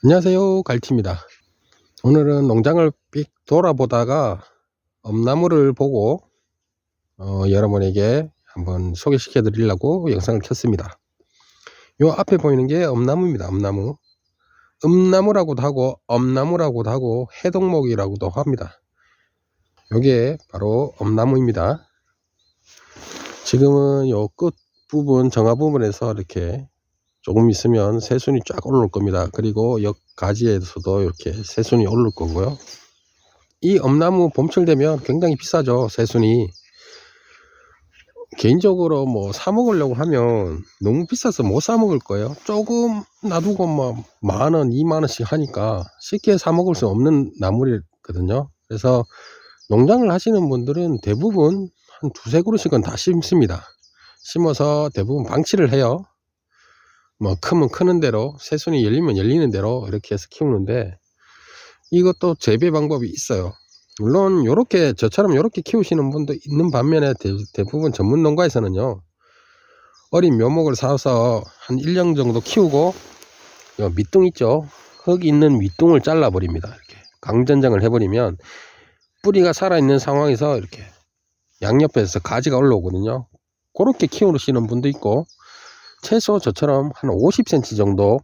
안녕하세요, 갈치입니다. 오늘은 농장을 삑 돌아보다가 엄나무를 보고 여러분에게 한번 소개시켜 드리려고 영상을 켰습니다. 요 앞에 보이는 게 엄나무입니다. 엄나무. 음나무라고도 하고 엄나무라고도 하고 해동목이라고도 합니다. 요게 바로 엄나무입니다. 지금은 요 끝 부분, 정화 부분에서 이렇게 조금 있으면 새순이 쫙 올라올 겁니다. 그리고 옆 가지에서도 이렇게 새순이 오를 거고요. 이 엄나무 봄철 되면 굉장히 비싸죠, 새순이. 개인적으로 뭐 사 먹으려고 하면 너무 비싸서 못 사 먹을 거예요. 조금 놔두고 뭐 10,000원, 20,000원씩 하니까 쉽게 사 먹을 수 없는 나물이거든요. 그래서 농장을 하시는 분들은 대부분 한 두세 그루씩은 다 심습니다. 심어서 대부분 방치를 해요. 뭐 크면 크는 대로, 새순이 열리면 열리는 대로 이렇게 해서 키우는데, 이것도 재배 방법이 있어요. 물론 요렇게 저처럼 요렇게 키우시는 분도 있는 반면에 대부분 전문 농가에서는요, 어린 묘목을 사서 한 1년 정도 키우고 요 밑둥 있죠, 거기 있는 밑둥을 잘라 버립니다. 이렇게 강전장을 해버리면 뿌리가 살아있는 상황에서 이렇게 양옆에서 가지가 올라오거든요. 그렇게 키우시는 분도 있고, 최소 저처럼 한 50cm 정도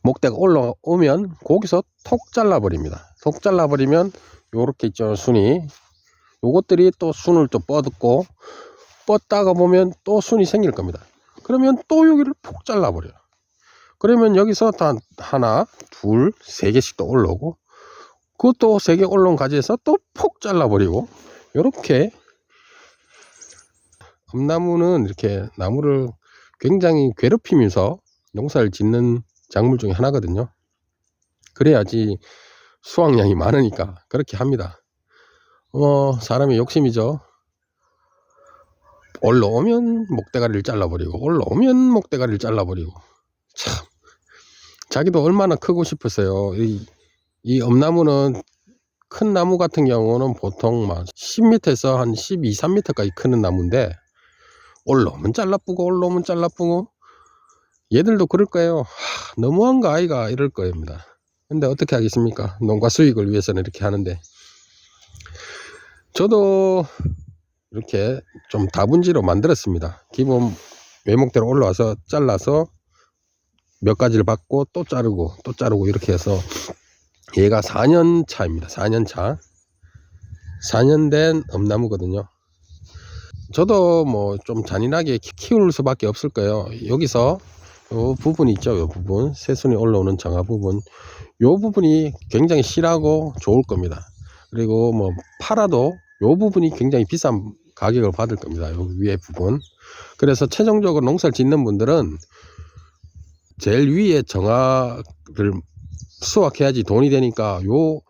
목대가 올라오면 거기서 톡 잘라 버립니다. 톡 잘라 버리면 요렇게 있죠, 순이. 요것들이 또 순을 또 뻗고, 뻗다가 보면 또 순이 생길 겁니다. 그러면 또 여기를 폭 잘라 버려요. 그러면 여기서 다 하나, 둘, 세 개씩 또 올라오고, 그것도 세 개 올라온 가지에서 또 폭 잘라 버리고, 요렇게 엄나무는 이렇게 나무를 굉장히 괴롭히면서 농사를 짓는 작물 중에 하나거든요. 그래야지 수확량이 많으니까 그렇게 합니다. 사람의 욕심이죠. 올라오면 목대가리를 잘라버리고, 올라오면 목대가리를 잘라버리고. 참, 자기도 얼마나 크고 싶었어요. 이 엄나무는, 큰 나무 같은 경우는 보통 막 10m에서 한 12, 3m까지 크는 나무인데, 올라오면 잘라뿌고 올라오면 잘라뿌고, 얘들도 그럴 거예요. 너무한가 아이가, 이럴 거입니다. 근데 어떻게 하겠습니까? 농가 수익을 위해서는 이렇게 하는데, 저도 이렇게 좀 다분지로 만들었습니다. 기본 외목대로 올라와서 잘라서 몇 가지를 받고 또 자르고 또 자르고, 이렇게 해서 얘가 4년 차입니다. 4년 차. 4년 된 엄나무거든요. 저도 뭐 좀 잔인하게 키울 수밖에 없을 거예요. 여기서 요 부분 있죠, 요 부분, 새순이 올라오는 정화 부분, 요 부분이 굉장히 실하고 좋을 겁니다. 그리고 뭐 팔아도 요 부분이 굉장히 비싼 가격을 받을 겁니다, 요 위에 부분. 그래서 최종적으로 농사를 짓는 분들은 제일 위에 정화를 수확해야지 돈이 되니까 요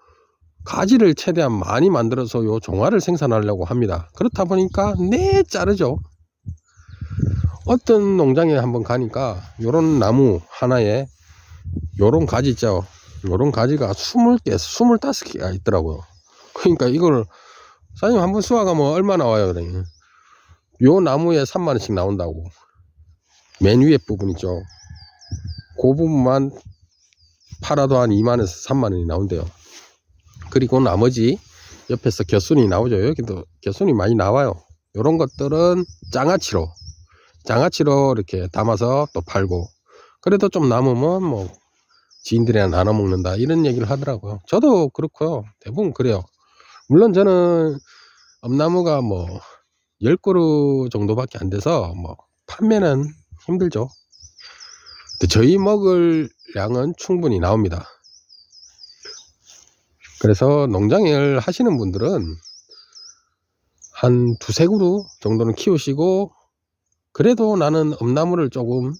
가지를 최대한 많이 만들어서 요 종화를 생산하려고 합니다. 그렇다 보니까 자르죠. 어떤 농장에 한번 가니까 요런 나무 하나에 요런 가지 있죠, 요런 가지가 20개, 25개가 있더라고요. 그러니까 이걸 사장님 한번 수확하면 얼마 나와요? 그러니 요 나무에 30,000원씩 나온다고. 맨 위에 부분 있죠, 그 부분만 팔아도 한 20,000원에서 30,000원이 나온대요. 그리고 나머지 옆에서 겨순이 나오죠. 여기도 겨순이 많이 나와요. 요런 것들은 장아찌로 이렇게 담아서 또 팔고, 그래도 좀 남으면 뭐 지인들이랑 나눠 먹는다, 이런 얘기를 하더라고요. 저도 그렇고요. 대부분 그래요. 물론 저는 엄나무가 뭐 10그루 정도밖에 안 돼서 뭐 판매는 힘들죠. 근데 저희 먹을 양은 충분히 나옵니다. 그래서 농장을 하시는 분들은 한 두세 그루 정도는 키우시고, 그래도 나는 엄나무를 조금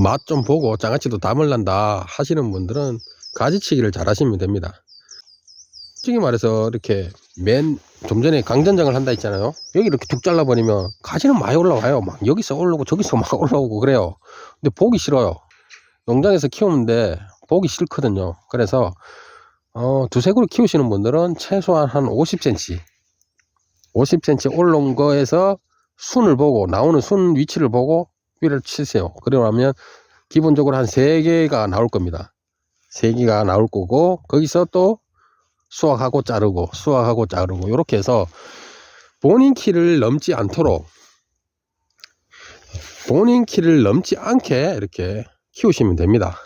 맛 좀 보고 장아찌도 담을란다 하시는 분들은 가지치기를 잘 하시면 됩니다. 솔직히 말해서 이렇게 좀 전에 강전장을 한다 했잖아요. 여기 이렇게 툭 잘라버리면 가지는 많이 올라와요. 막 여기서 올라오고 저기서 막 올라오고 그래요. 근데 보기 싫어요. 농장에서 키우는데 보기 싫거든요. 그래서 두세 그루 키우시는 분들은 최소한 한 50cm 올라온 거에서 순을 보고, 나오는 순 위치를 보고 삐를 치세요. 그러면 기본적으로 한 3개가 나올 겁니다. 3개가 나올 거고, 거기서 또 수확하고 자르고 수확하고 자르고 이렇게 해서 본인 키를 넘지 않도록, 본인 키를 넘지 않게 이렇게 키우시면 됩니다.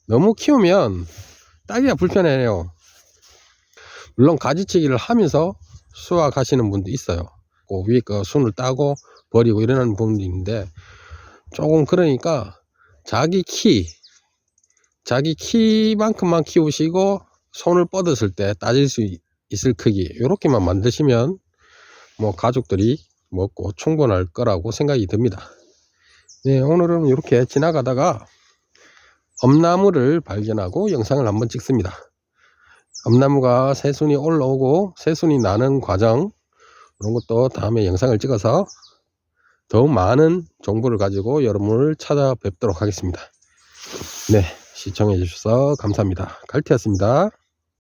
너무 키우면 따기가 불편해요. 물론 가지치기를 하면서 수확하시는 분도 있어요. 그 위에 거 순을 따고 버리고 이러는 분도 있는데, 조금 그러니까 자기 키만큼만 키우시고 손을 뻗었을 때 따질 수 있을 크기, 이렇게만 만드시면 뭐 가족들이 먹고 충분할 거라고 생각이 듭니다. 네, 오늘은 이렇게 지나가다가 엄나무를 발견하고 영상을 한번 찍습니다. 엄나무가 새순이 올라오고 새순이 나는 과정, 이런 것도 다음에 영상을 찍어서 더 많은 정보를 가지고 여러분을 찾아뵙도록 하겠습니다. 네, 시청해 주셔서 감사합니다. 갈티였습니다.